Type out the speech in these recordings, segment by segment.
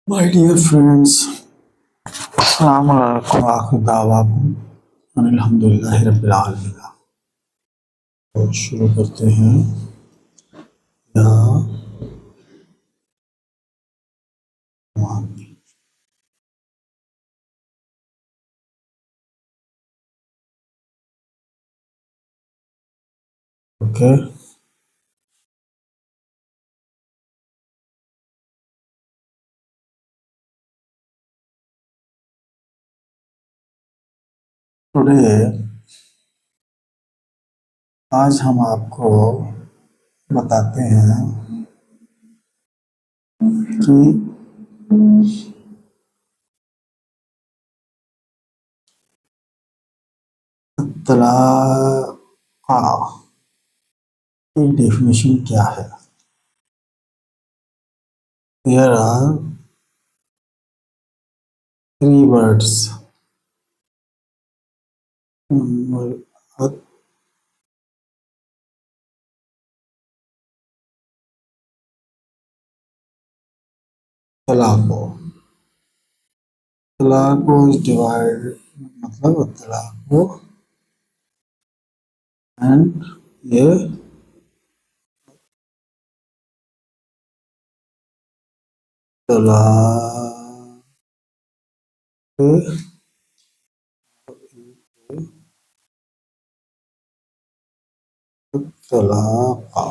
My dear friends, अस्सलाम वालेकुम आखिर दावाकुम अल्हम्दुलिल्लाहि रब्बिल आलमीन। तो शुरू करते हैं। या ओके, टुडे आज हम आपको बताते हैं कि तलाक़ की डेफिनेशन क्या है। There are three words. तलाक़ो तलाक़ो इज डिवाइड, मतलब तलाक़ो एंड ये तलाक़ तलाक़ा।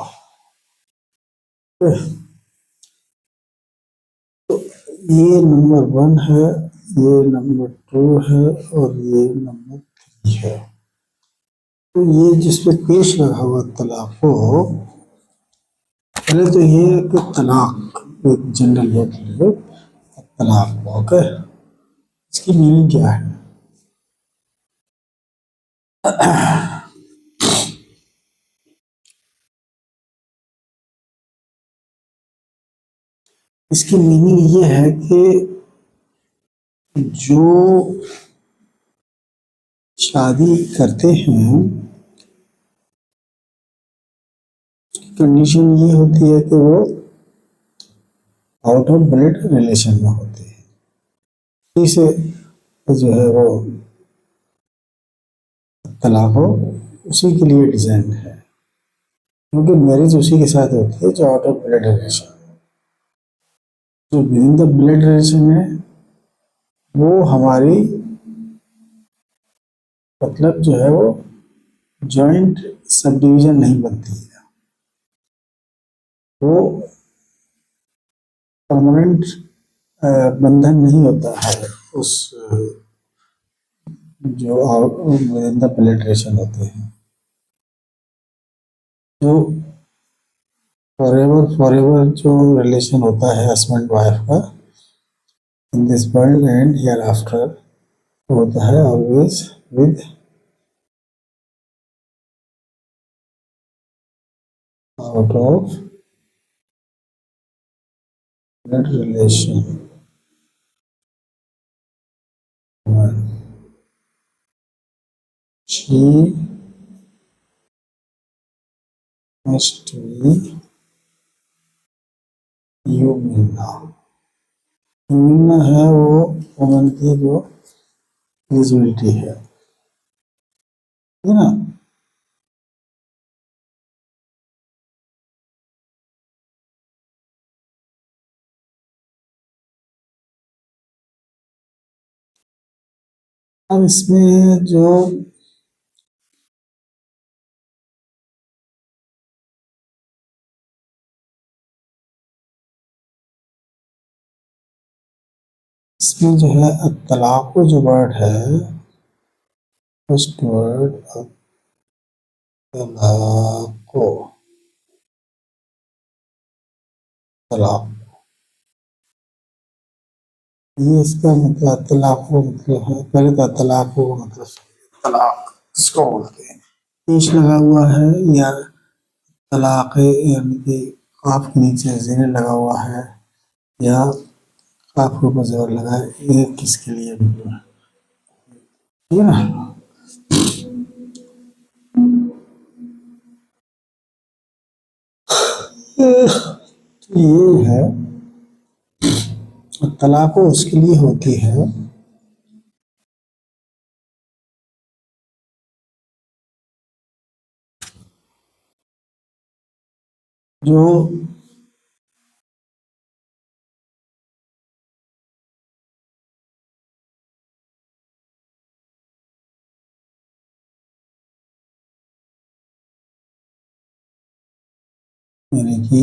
तो ये नंबर 1 है, ये नंबर 2 है और ये नंबर 3 है। तो ये जिसपे पेश लगा हुआ तलाक़ो, पहले तो ये कि तलाक एक जनरल वर्ड है, तलाक। ओके, इसकी मीनिंग क्या है। इसकी मीनिंग ये है कि जो शादी करते हैं कंडीशन ये होती है कि वो आउट ऑफ ब्लड रिलेशन में होते हैं। इसे जो है वो तलाक हो, उसी के लिए डिजाइन है, क्योंकि मैरिज उसी के साथ होती है जो आउट ऑफ ब्लड रिलेशन। जो with in the blood relation है वो हमारी मतलब जो है वो जॉइंट सब डिवीजन नहीं बनती है, वो परमानेंट बंधन नहीं होता है उस जो with in the blood relation होते हैं। जो फॉरएवर जो रिलेशन होता है हस्बैंड वाइफ का in this world and here after, होता है always with out of blood relation. She must be यूमिना। यूमिना है वो वुमन की जो एलिजिबिलिटी है ना। अब इसमें जो है तलाक जो वर्ड है, फर्स्ट वर्ड तलाको, तलाक, ये इसका मतलब तलाको मतलब है, पहले तो तलाको मतलब तलाक इसको बोलते हैं। पेश लगा हुआ है या तलाक यानी कि काफ के नीचे ज़ेर लगा हुआ है या काफ के ऊपर ज़बर लगा है, ये किसके लिए मतलब है, ठीक है ना। ये है तलाक उसके लिए होती है जो यानी कि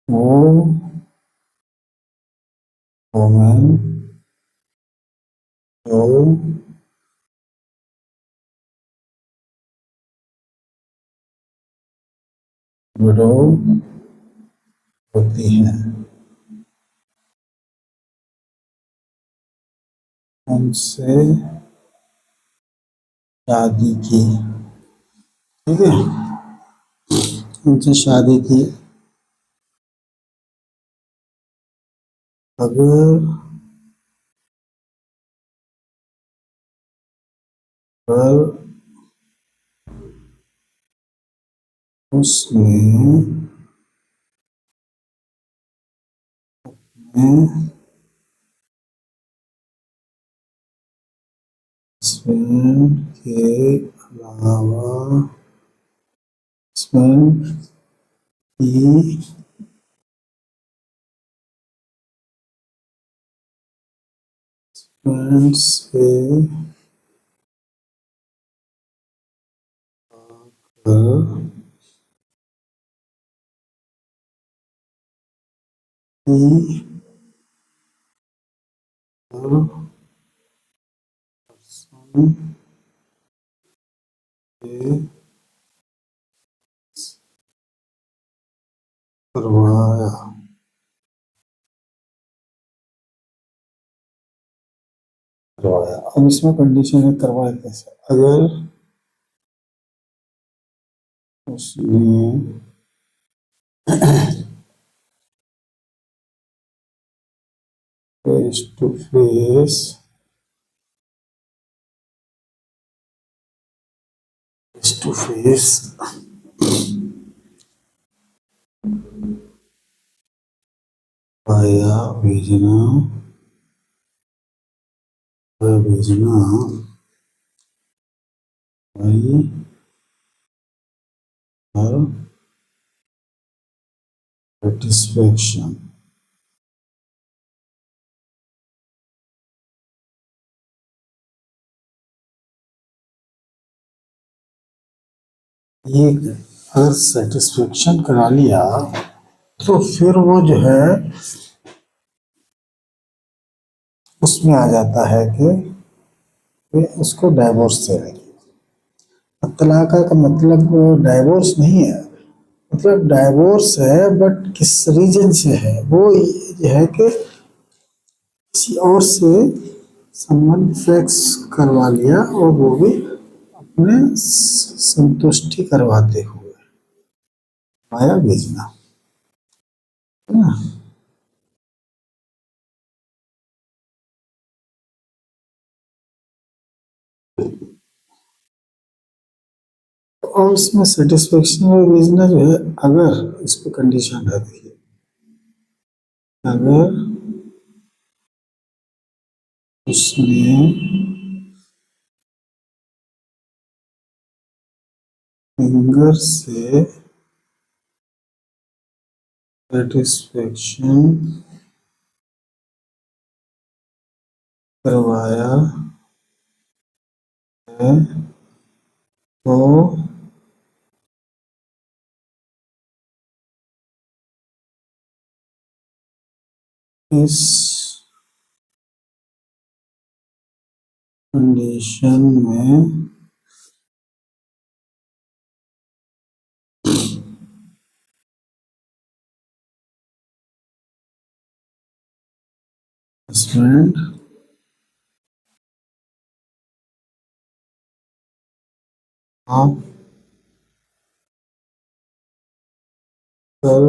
वो वुमेन जो विडो होती है उनसे शादी की, ठीक है, उनसे शादी की अगर पर उसने हस्बैंड के अलावा हस्बैंड की हस्बैंड से की करवाया, करवाया। अब इसमें कंडीशन है करवाया कैसे, अगर उसने face to face face to face पाया भेजना, भेजना भाई हर सेटिस्फेक्शन, ये अगर सेटिस्फेक्शन करा लिया तो फिर वो जो है उसमें आ जाता है कि वे उसको डाइवोर्स दे देंगे। अब तलाक का मतलब डाइवोर्स नहीं है, मतलब डाइवोर्स है बट किस रीजन से है, वो ये है कि किसी और से संबंध सेक्स करवा लिया और वो भी अपने संतुष्टि करवाते हुए, माया भेजना, है ना। और उसमें सेटिस्फेक्शन और भेजना जो है, अगर इस पर कंडीशन है, देखिए अगर उसने फिंगर से सेटिस्फेक्शन करवाया है तो इस कंडीशन में हस्बैंड आप कर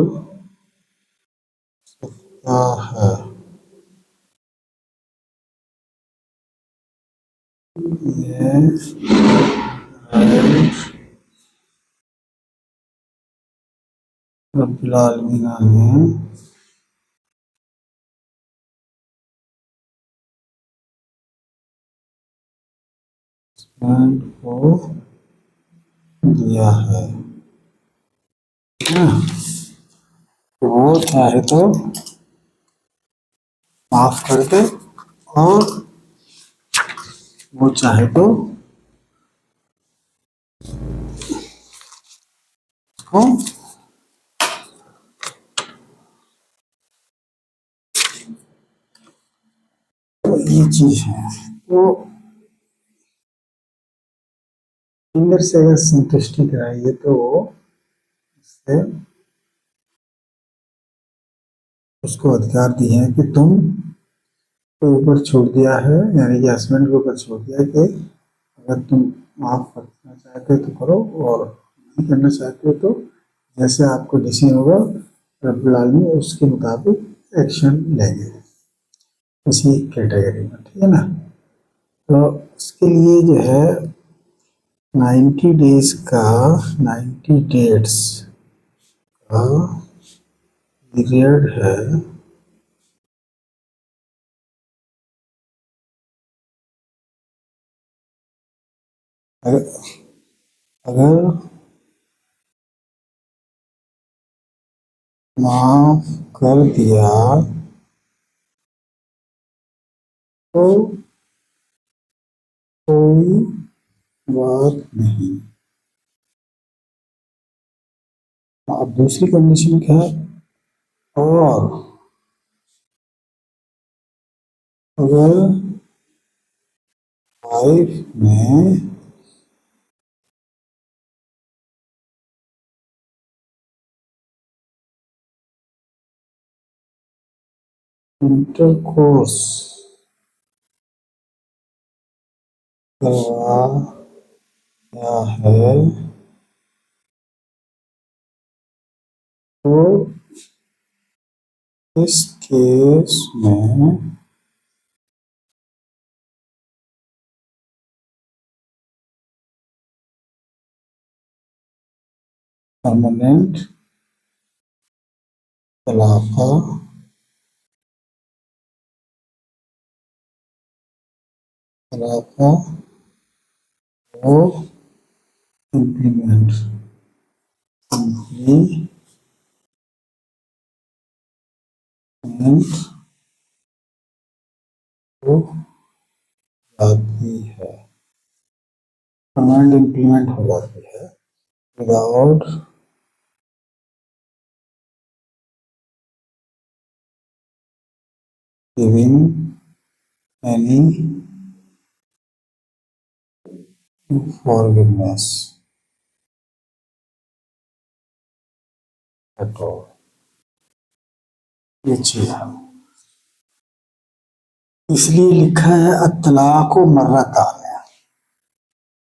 सकता है, ये रब्बुल आलमीन ने को दिया है ना। तो वो चाहे तो माफ कर दे और वो चाहे तो उसको तो ये चीज है। तो अंदर से अगर संतुष्टि कराइए तो उससे उसको अधिकार दिए हैं कि तुम को ऊपर छोड़ दिया है, यानी कि हस्बैंड के ऊपर छोड़ दिया कि अगर तुम माफ करना चाहते हो तो करो और नहीं करना चाहते हो तो जैसे आपको डिसीजन होगा रब्बुल आलमीन उसके मुताबिक एक्शन लेंगे उसी कैटेगरी में, ठीक है ना। तो उसके लिए जो है 90 डेज का 90 डेट्स का पीरियड है। अगर अगर माफ कर दिया तो कोई बात नहीं। अब दूसरी कंडीशन क्या है, और अगर वाइफ ने इंटरकोर्स करवाया है तो इस केस में परमानेंट तलाक वो इम्प्लीमेंट हो जाती है, परमानेंट इम्प्लीमेंट हो जाती है without giving any forgiveness at all. ये चीज है, इसलिए लिखा है अतलाक मर्रतान।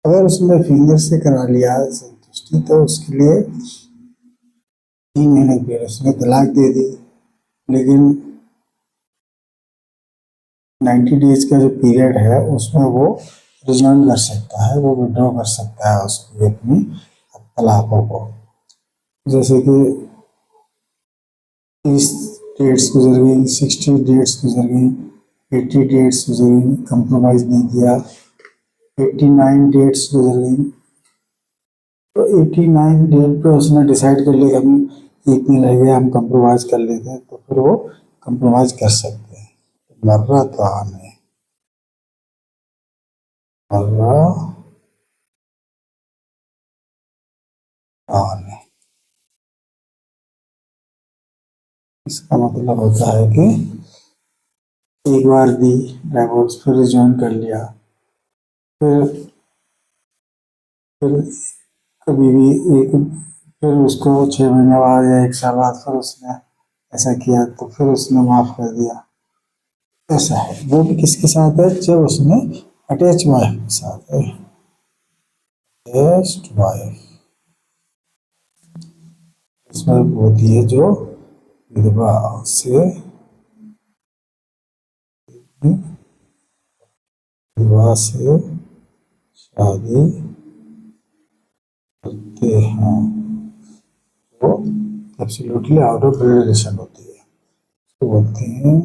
अगर उसने फिंगर से करा लिया संतुष्टि तो उसके लिए 3 महीने के लिए उसने तलाक दे दी, लेकिन 90 डेज का जो पीरियड है उसमें वो रिज्यूम कर सकता है, वो विड्रॉ कर सकता है उसकी अपनी तलाकों को। जैसे कि 30 डेट्स गुजर गई, 60 डेट्स गुजर गई, 80 डेट्स गुजर गई, कंप्रोमाइज नहीं किया, 89 डेट्स गुजर गई, तो 89 डेट पे उसने डिसाइड कर लिया हम इतने रह गए हम कंप्रोमाइज कर लेते हैं, तो फिर वो कंप्रोमाइज कर सकते हैं। मर्रा तो आने मर्रा आने इसका मतलब होता है कि एक बार दी डाइवोर्स, फिर रिज्वाइन कर लिया, फिर फिर कभी भी एक फिर उसको 6 महीने बाद या 1 साल बाद फिर उसने ऐसा किया तो फिर उसने माफ कर दिया। ऐसा है, वो भी किसके साथ है, जब उसने अटैच वाइफ के साथ है, अटैच्ड वाइफ उसमें होती है जो विधवा से विवाह से शादी हैं वो एब्सोल्युटली आउट ऑफ रिलेशन होती है, तो बोलते हैं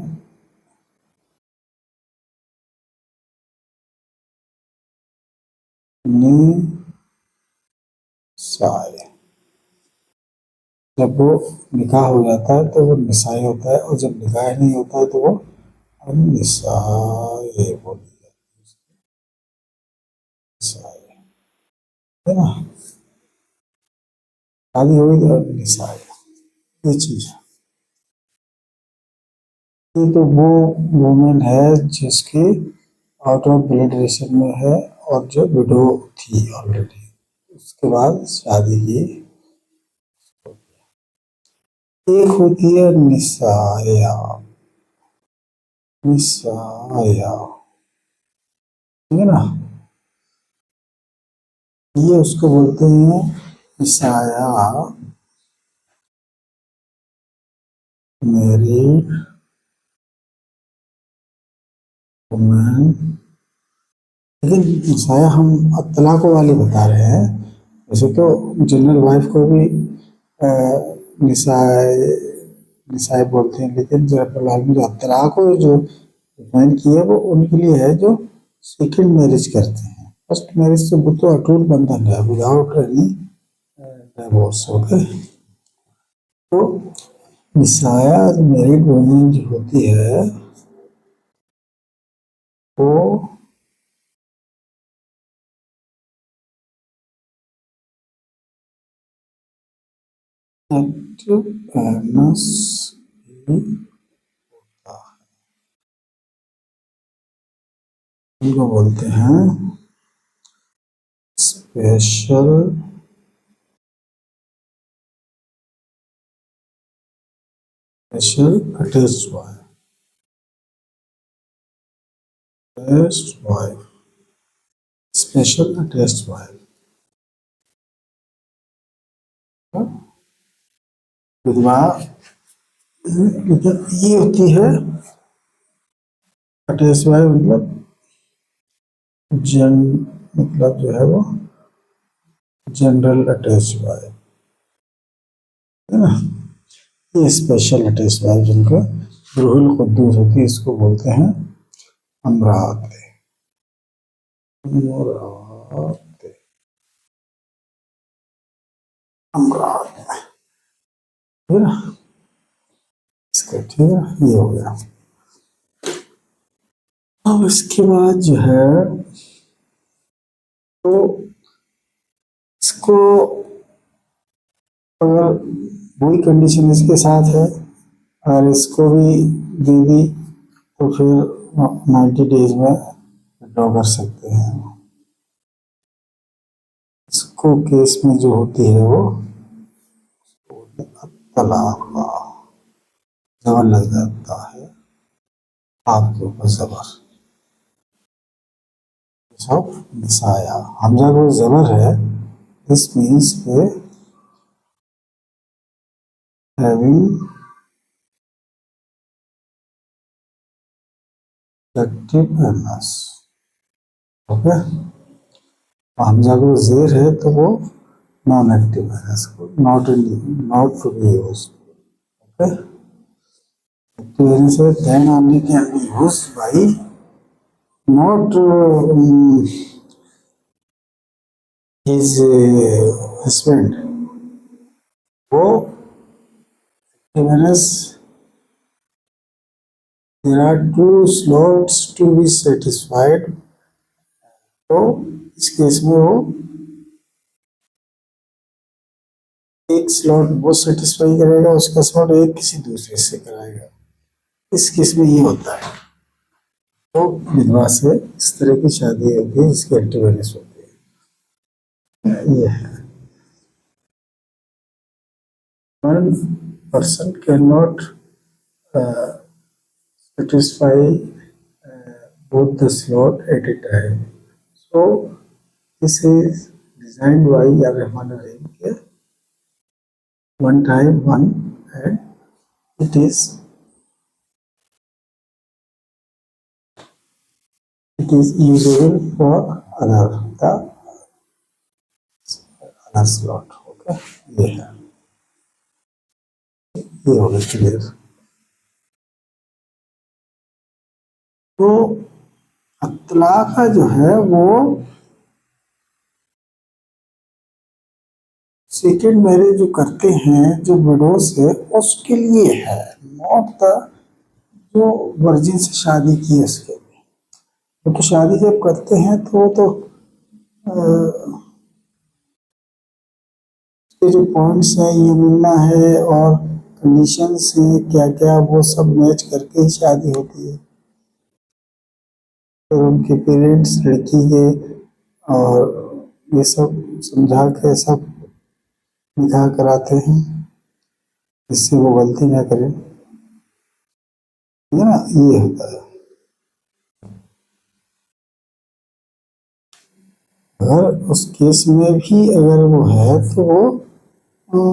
निसाय। जब वो निकाह हो जाता है तो वो निसाई होता है, और जब निकाह नहीं होता है तो वो निसाई बोली निसाई, है ना। शादी हो गई तो निसाई, ये चीज है। ये तो वो वुमेन है जिसकी आउट ऑफ ब्लड रिलेशन में है और जो विडो थी ऑलरेडी, उसके बाद शादी की। एक होती है निसाया, निसाया, ठीक है ना। ये उसको बोलते हैं निसाया मैरिड वुमेन। लेकिन निसाया हम अब तलाकों वाली बता रहे हैं, वैसे तो जनरल वाइफ को भी निसाय निसाय बोलते हैं, लेकिन जो फिलहाल में जो तलाक को जो डिफाइन किया है वो उनके लिए है जो सेकंड मैरिज करते हैं। फर्स्ट मैरिज से वो तो अटूट बंधन है विदाउट एनी डिवोर्स। ओके, तो निसाया मैरिड वुमेन जो होती है वो एनस इनको बोलते हैं special special attached wife, attached wife, special attached wife, विधवा। लेकिन ये होती है अटैच्ड वाइफ, मतलब जन मतलब जो है वो जनरल अटैच्ड वाइफ, है ना। ये स्पेशल अटैच्ड वाइफ जिनको रूहुल कुद्दूस होती है, इसको बोलते हैं अमराते, अमराते, अमराते, ठीक है ना। इसका ठीक है, ये हो गया। अब इसके बाद जो है तो इसको अगर वही कंडीशन इसके साथ है और इसको भी दे दी तो फिर 90 डेज में विड्रॉ कर सकते हैं। इसको केस में जो होती है वो तलाक, जबर लग जाता है आपके ऊपर, जबर। सब निसाया हमजा को जबर है, this means having active illness। Okay, हमजा को जेर है तो वो नॉन एक्टिव है, इसको not not to be use. Okay, तो से then only can be used by not his husband। वो whereas there are two slots to be satisfied, तो इस केस में वो एक स्लॉट वो सेटिस्फाई करेगा, उसका स्लॉट एक किसी दूसरे से कराएगा। इस केस में ये होता है तो विधवा से इस तरह की शादी होती है जिसकी एक्टिवनेस होती है। ये है one person can not satisfy both the slot at a time, so this is designed by Rahman Rahim, one time one, and it is usable for other the other slot. Okay, okay, ये है, ये हो गया clear. तो अतलाका जो है वो second marriage जो करते हैं जो विडो से, उसके लिए है, नॉट द जो वर्जिन से शादी की है उसके लिए। तो शादी जब करते हैं तो उसके जो पॉइंट्स हैं ये मिलना है और कंडीशंस हैं क्या क्या, वो सब मैच करके ही शादी होती है। फिर उनके पेरेंट्स लड़की के और ये सब समझा के सब निकाह कराते हैं, जिससे वो गलती ना करे, है ना, ये होता है। अगर उस केस में भी अगर वो है तो वो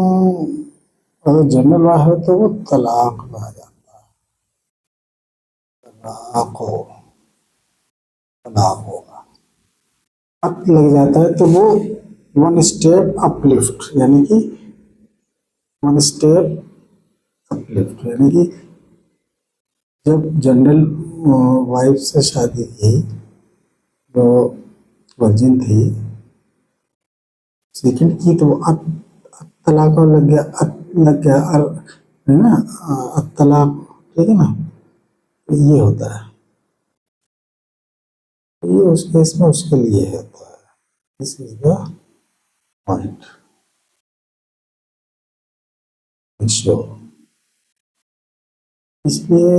अगर जनरल लॉ है तो वो तलाक कहा जाता है, तलाक हो, तलाक होगा। अप लग जाता है तो वो वन स्टेप अपलिफ्ट, यानी कि वन स्टेप अपलिफ्ट, यानी कि जब जनरल वाइफ से शादी की जो वर्जिन थी, सेकंड की तो अत तलाक और लग गया, लग गया है ना, तलाक, ठीक है ना, तो ये होता है। तो ये उस केस में उसके लिए होता है। This is the point. Sure, इसलिए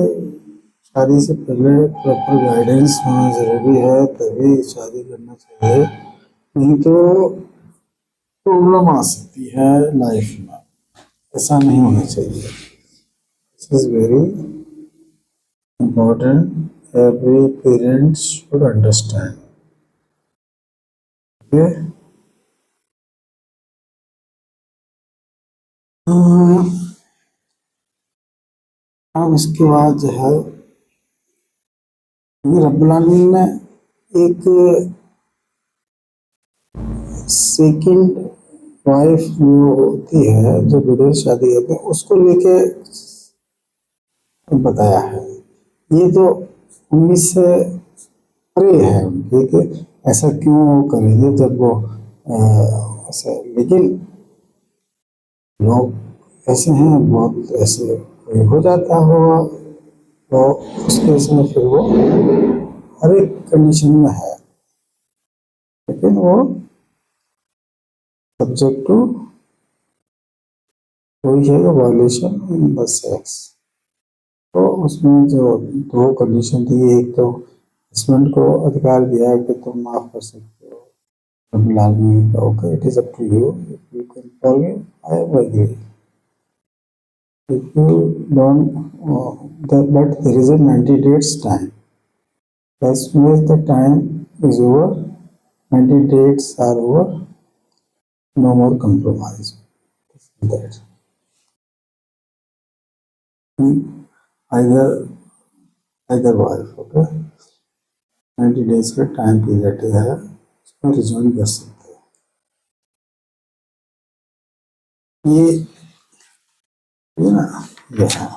शादी से पहले प्रॉपर गाइडेंस होना जरूरी है, तभी शादी करना चाहिए, नहीं तो प्रॉब्लम आ सकती है लाइफ में। ऐसा नहीं होना चाहिए। This is very important, every parents should understand. Okay, अब इसके बाद जो है रब्बुल आलमीन ने एक सेकंड वाइफ जो होती है, जो विदेश शादी करते हैं, उसको लेके बताया है। ये तो उम्मीद से परे है उनकी कि ऐसा क्यों करेंगे जब वो ऐसा, लेकिन लोग ऐसे हैं, बहुत ऐसे हो जाता होगा, तो उस केस में फिर वो हर एक कंडीशन में है, लेकिन वो सब्जेक्ट टू कोई है वायलेशन इन द सेक्स। तो उसमें जो दो कंडीशन थी, एक तो हस्बैंड को अधिकार दिया है कि तुम माफ कर सकते हो, रब्बुल आलमीन का okay, it is up to you, if you can forgive, I agree, if you don't, but there is a 90 days time, as soon as the time is over, 90 days are over, no more compromise, that either either wife, okay, 90 days का time period है, उसमें resume कर सकते हैं। ये ना, ये है।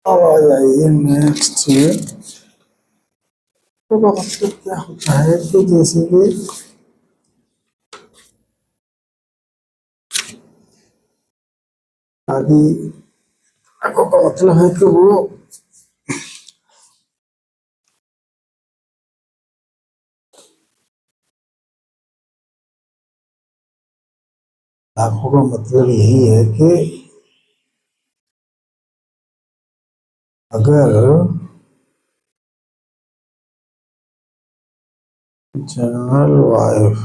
अब आ जाइए नेक्स्ट। तो मतलब क्या होता है कि जैसे कि शादी का मतलब है कि वो लाखों का मतलब यही है कि अगर जनरल वाइफ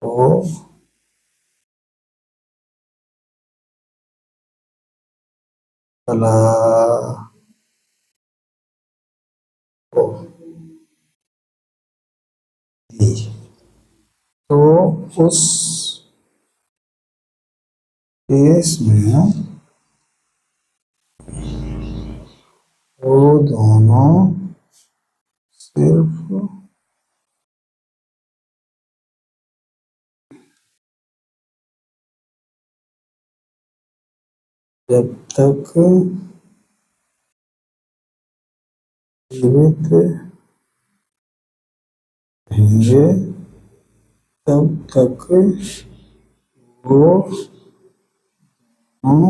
को तलाक दी, तो उस केस में वो दोनों सिर्फ जब तक जीवित रहेंगे तब तक वो हम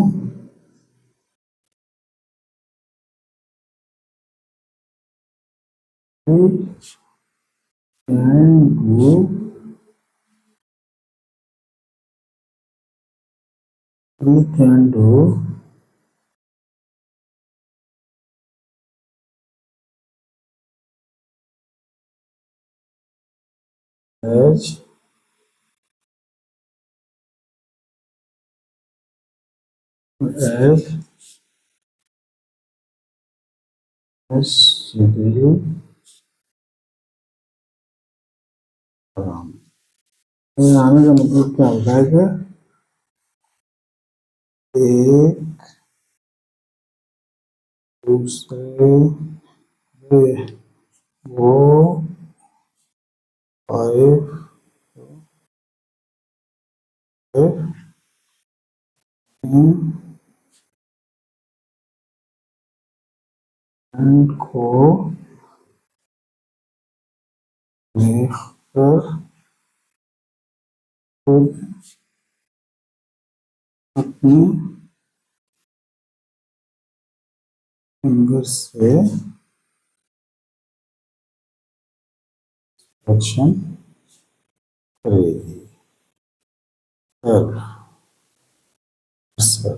we can do as as necessary from आने का मतलब क्या होता है कि एक दूसरे वो वाइफ को देखकर खुद अपने फिंगर से एक्शन करेगी सर सर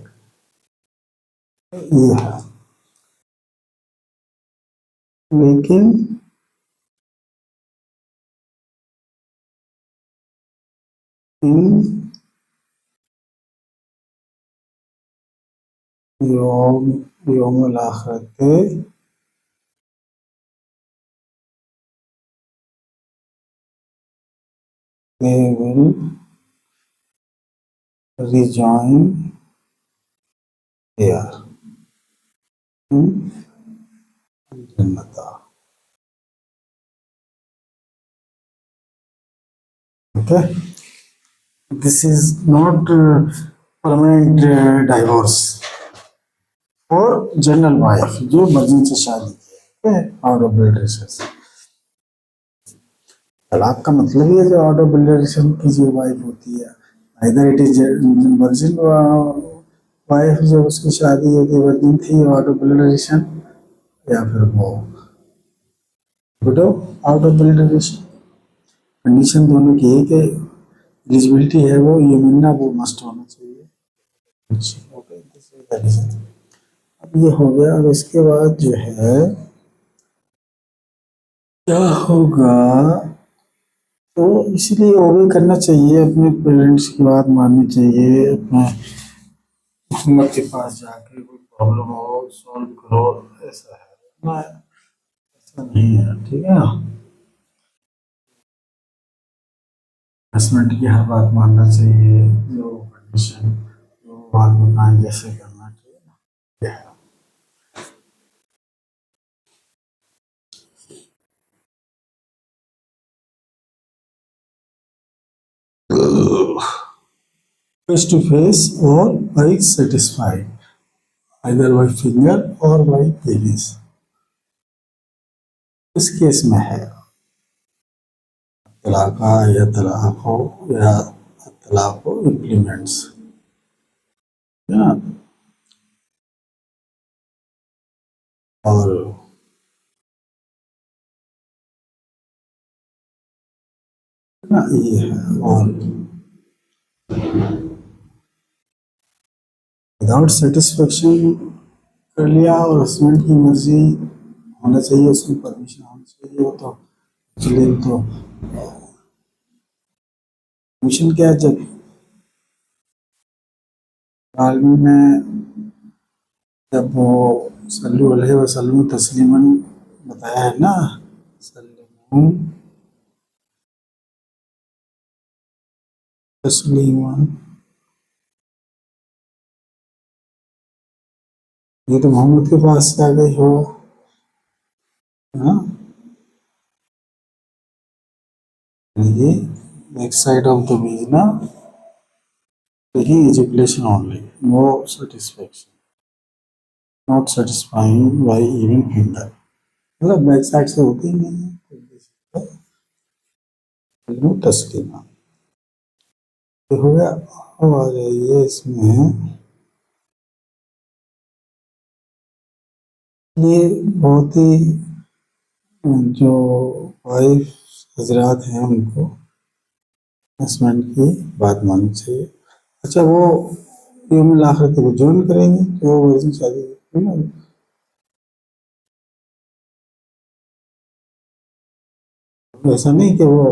ये है लेकिन इन यौम यौमुल आखिरते they will rejoin there in Jannata. Okay, this is not permanent divorce for general wife जो मर्जी से शादी की है आउट ऑफ ब्लड रिलेशन। तलाक का मतलब ही है जो आउट ऑफ ब्लड रिलेशन की जो वाइफ होती है, इधर इट इज वर्जिन वाइफ जो उसकी शादी होती वर्जिन थी आउट ऑफ ब्लड रिलेशन, या फिर वो window out of blood relation. Condition दोनों की है कि एलिजिबिलिटी है वो ये मिलना वो मस्ट होना चाहिए। Okay, this is the reason. अब ये हो गया। अब इसके बाद जो है क्या होगा, तो इसलिए ओबे करना चाहिए, अपने पेरेंट्स की बात माननी चाहिए, अपने हुकूमत के पास जाके कोई प्रॉब्लम हो सॉल्व करो, ऐसा है ना, ऐसा नहीं है। ठीक है, हस्बैंड की हर बात मानना चाहिए, जो कंडीशन जो बात बताएं जैसे करना चाहिए। फेस टू फेस और by satisfied, either by finger और बाई पेनिस। इस केस में है तलाका या तलाक हो या तलाक हो इम्प्लीमेंट्स, है ना। और ना ये है, और विदाउट सेटिस्फेक्शन कर लिया और हस्बैंड की मर्जी होना चाहिए, उसकी परमिशन होनी चाहिए, वो तो एक्चुअली तो परमिशन क्या है, जब आलमी ने जब वो सल्लु अलैहि वसल्लम तस्लीमन बताया है ना, सल्लम तस्लीमन, ये तो मोहम्मद के पास से आ गई हो, हाँ, ये एक साइड ऑफ द बीज ना, taking ejaculation only, no satisfaction, not satisfying by even finger. मतलब बैक साइड से होती ही नहीं है, तो तस्लीमा ये हो गया। अब आ जाइए इसमें, ये बहुत ही जो वाइफ हजरात हैं उनको हस्बैंड की बात माननी चाहिए। अच्छा वो यौम आखिरत को ज्वाइन करेंगे तो वो वैसी शादी है ना, ऐसा नहीं कि वो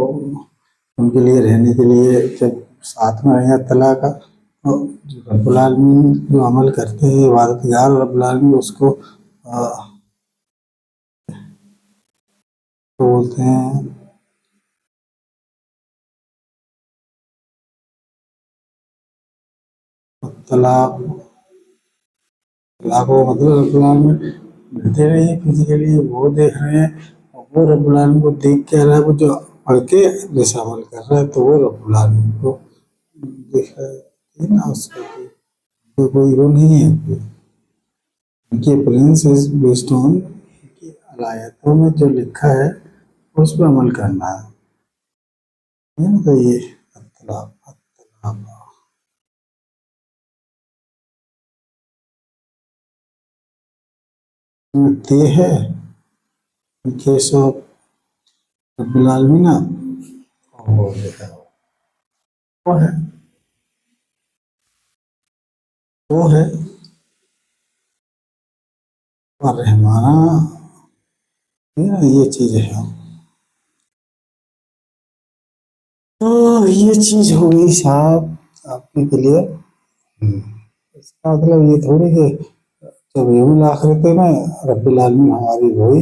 उनके लिए रहने के लिए जब साथ में रहें तला का, तो जो रब्बुल आलमीन जो अमल करते हैं इबादतगार, रब्बुल आलमीन उसको तो बोलते हैं तलाक। तलाक वो मतलब रब्बुल आलमीन दे रहे हैं फिजिकली, वो देख रहे हैं, और वो रब्बुल आलमीन को देख के रहा है, वो जो पढ़ के जैसा अमल कर रहा है तो वो रब्बुल आलमीन को देख रहा है ना, उसका तो कोई वो नहीं है। उनकी प्रिंस इज बेस्ड ऑन की अलायतों में जो लिखा है उस पर अमल करना है ना, तो ये अत्तलाक अत्तलाक ते है in case of रब्बिल आलमीन, वो लिखा वो है, वो है और रहमाना, ये चीज है। तो ये चीज हो गई साहब आपके क्लियर। इसका मतलब ये थोड़ी कि जब यौमुल आखिरत में रब्बिल आलमीन हमारी वही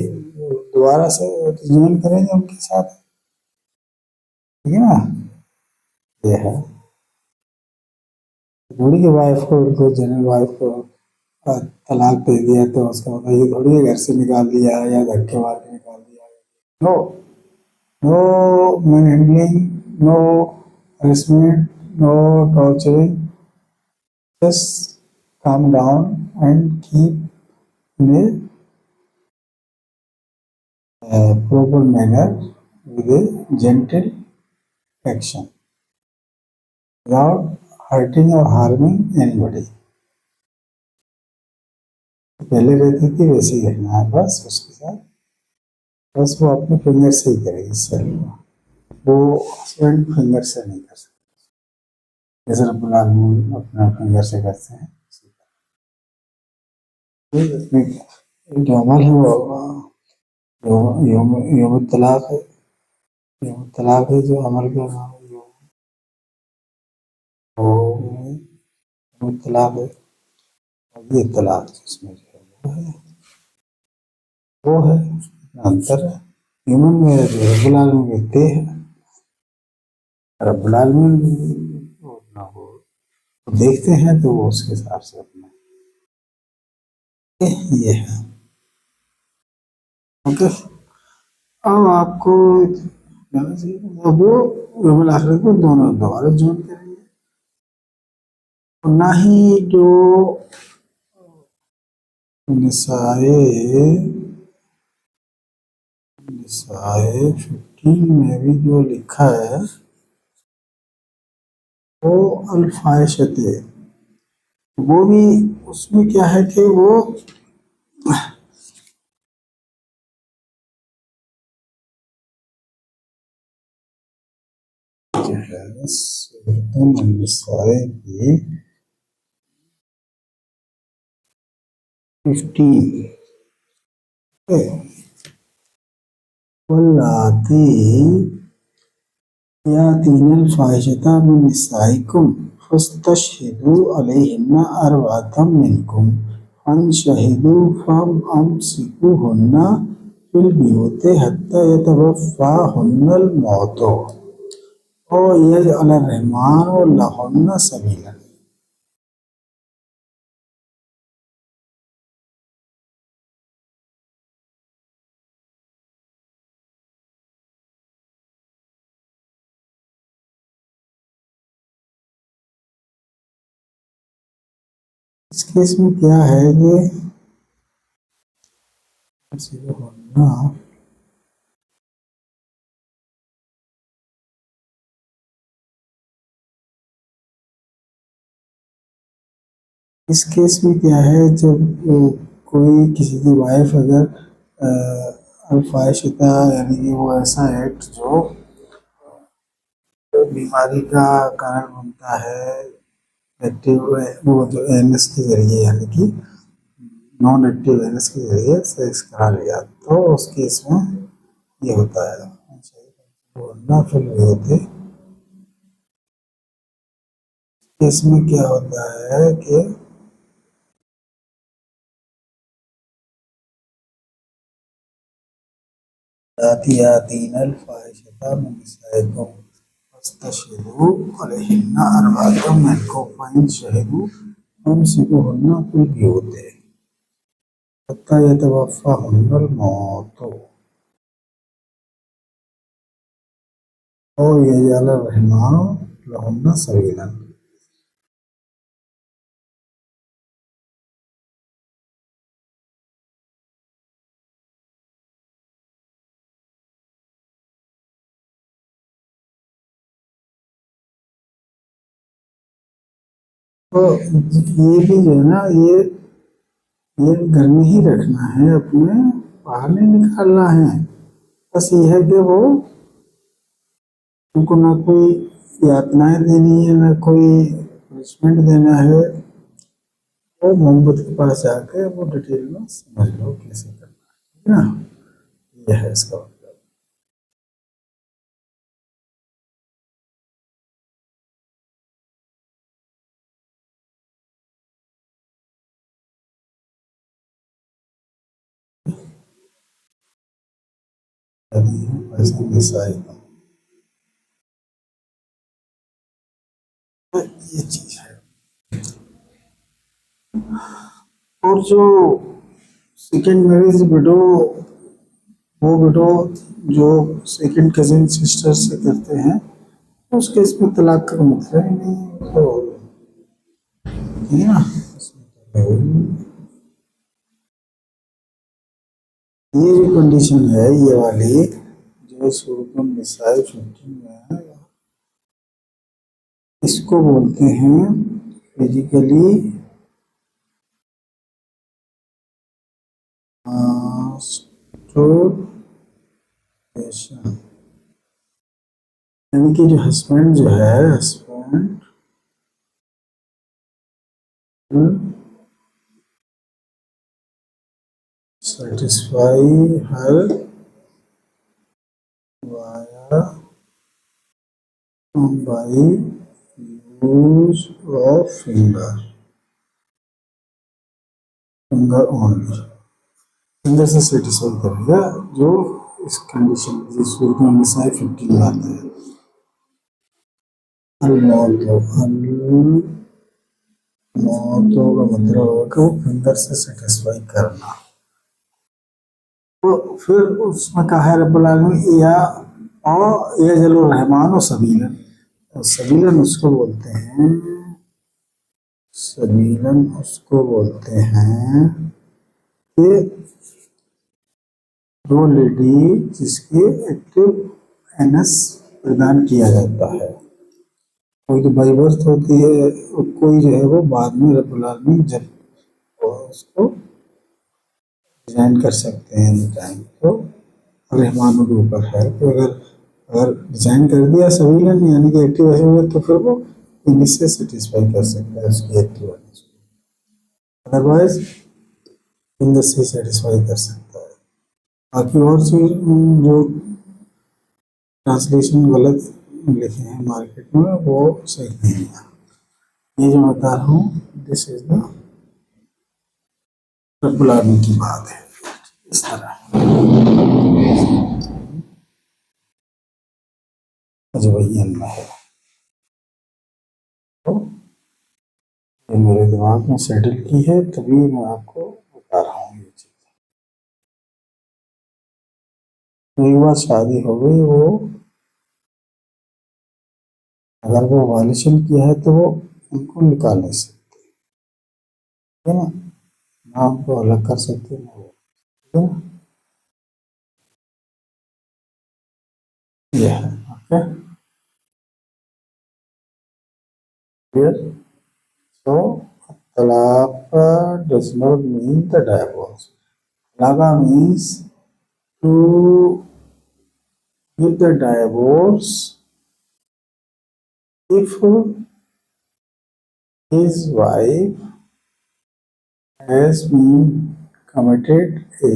दोबारा से ज्वाइन करेंगे उनके साथ, ठीक है ना, ये है। थोड़ी की वाइफ को, उनको जनरल वाइफ को तलाक दे दिया तो उसका मतलब ये थोड़ी है घर से निकाल दिया या धक्के मार के निकाल दिया। No, no manhandling, no harassment, no torturing, just calm down and keep in a proper manner with a gentle action without hurting or harming anybody. पहले रहती थी वैसे ही रहना है बस उसके साथ, बस वो अपने फिंगर से ही करेगी सेल्फ, वो हस्बैंड फिंगर से नहीं कर सकते, जैसे रब्बुल आलमीन अपने फिंगर से करते हैं। जो अमल है वो यौम यौम तलाक है, यौम तलाक है जो अमल का नाम है, वो यौम तलाक है। और ये तलाक जिसमें जो है वो है अंतर है। ह्यूमन में जो रब्बुल आलमीन में ते है, रब्बुल आलमीन वो ना हो देखते हैं तो वो उसके हिसाब से अपना ये है। ओके, अब आपको जाना चाहिए, अब वो रब्बुल आखिरत में दोनों दोबारा ज्वाइन करेंगे, और ना ही जो निसाए निसाए 15 में भी जो लिखा है वो अल्फाहिशते, वो भी उसमें क्या है कि वो जो है सूरतुन निसाए की 15 वल्लाती यातीनल फाहिशता मिन निसाइकुम फस्तशहिदू अलैहिन्ना अर्बाअतम मिनकुम फनशहिदू फम अमसिकुहुन्ना फिल बियूति हत्ता यतवफ़ाहुन्नल मौत ओ यजअल रहमान लहुन्ना सबीला। इस केस में क्या है कि होना, इस केस में क्या है, जब कोई किसी की वाइफ अगर अल्फाहिशता यानी कि वो ऐसा एक्ट जो बीमारी का कारण बनता है, एक्टिव वो जो एनएस के जरिए यानी कि नॉन एक्टिव एनएस के जरिए सेक्स करा लिया, तो उस केस में ये होता है। वरना फिर ये होते, इसमें क्या होता है कि आतियातीनल फाहिशता मिन निसाइकुम फस्तशहिदू अलैहिन्ना अर्बाअतम मिनकुम फ़इन शहिदू फम्सिकुहुन्ना फ़िल बुयूति हत्ता यतवफ़्फ़ाहुन्नल मौत औ यजअल रहमानु लहुन्ना सबीला। तो ये भी जो है ना, ये घर में ही रखना है, अपने बाहर नहीं निकालना है। बस ये है कि वो उनको ना कोई यातनाएं देनी है, ना कोई पनिशमेंट देना है। वो मोहम्मद के पास जाके वो डिटेल में समझ लो कैसे करना है ना। ये है इसका मतलब। ऐसे मिसाई ये चीज है। और जो सेकेंड मैरिज विडो, वो विडो जो सेकेंड कजिन सिस्टर से करते हैं, उस केस में तलाक का मतलब ही नहीं, तो है ना। ये जो कंडीशन है ये वाली, जो सूरत निसाई 15 में है, इसको बोलते हैं फिजिकली स्टोरेशन, यानी कि जो हस्बैंड जो है, husband satisfy her via by use of finger only, finger से सेटिस्फाई करेगा जो इस कंडीशन जिस सूरत में मिसाइल 15 आता है। अलमौतो, अलमौतो का मतलब होगा कि वो फिंगर से सेटिस्फाई करना। तो फिर उसमें कहा है रब्बुल आलमीन या और ये जलो रहमान और सबीलन, और सबीलन उसको बोलते हैं, सबीलन उसको बोलते हैं कि दो लेडी जिसके एक्टिव एनएस प्रदान किया जाता है। कोई तो बाई बर्थ होती है और कोई जो है वो बाद में रब्बुल आलमीन जब उसको डिजाइन कर सकते हैं डिजाइन, तो रहमान के ऊपर है। तो अगर अगर डिजाइन कर दिया सभी ने यानी कि एक्टिव है, तो फिर वो इंग्लिश से सेटिस्फाई कर सकता है उसकी एक्टिव है, अदरवाइज इंग्लिश से सेटिस्फाई कर सकता है। बाकी और चीज जो ट्रांसलेशन गलत लिखे हैं मार्केट में, वो सही नहीं है। ये जो बता रहा हूँ दिस इज द रब्बुल आलमीन की बात है, इस तरह अजबैन में है। तो ये मेरे दिमाग में सेटल की है, तभी मैं आपको बता रहा हूँ ये चीज। तो एक बार शादी हो गई, वो अगर वो वालिशन किया है तो वो उनको निकाल नहीं सकते। है ना, नाउन को अलग कर सकते हैं, ठीक है ना, ये है। Okay, clear. सो तलाक does not mean the divorce. Talaqa means to give the divorce if his wife has been committed a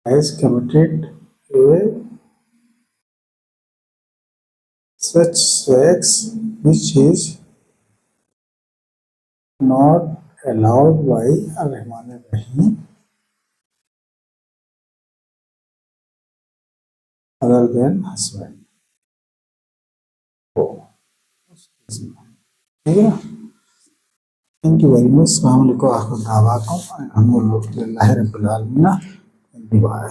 has committed a such sex which is not allowed by Ar-Rahman Rahim other than husband. तो ठीक है ना, thank you very much. अस्सलाम वालेकुम, आखिर दावा को अल्हम्दुलिल्लाह रब्बिल आलमीन। बाय।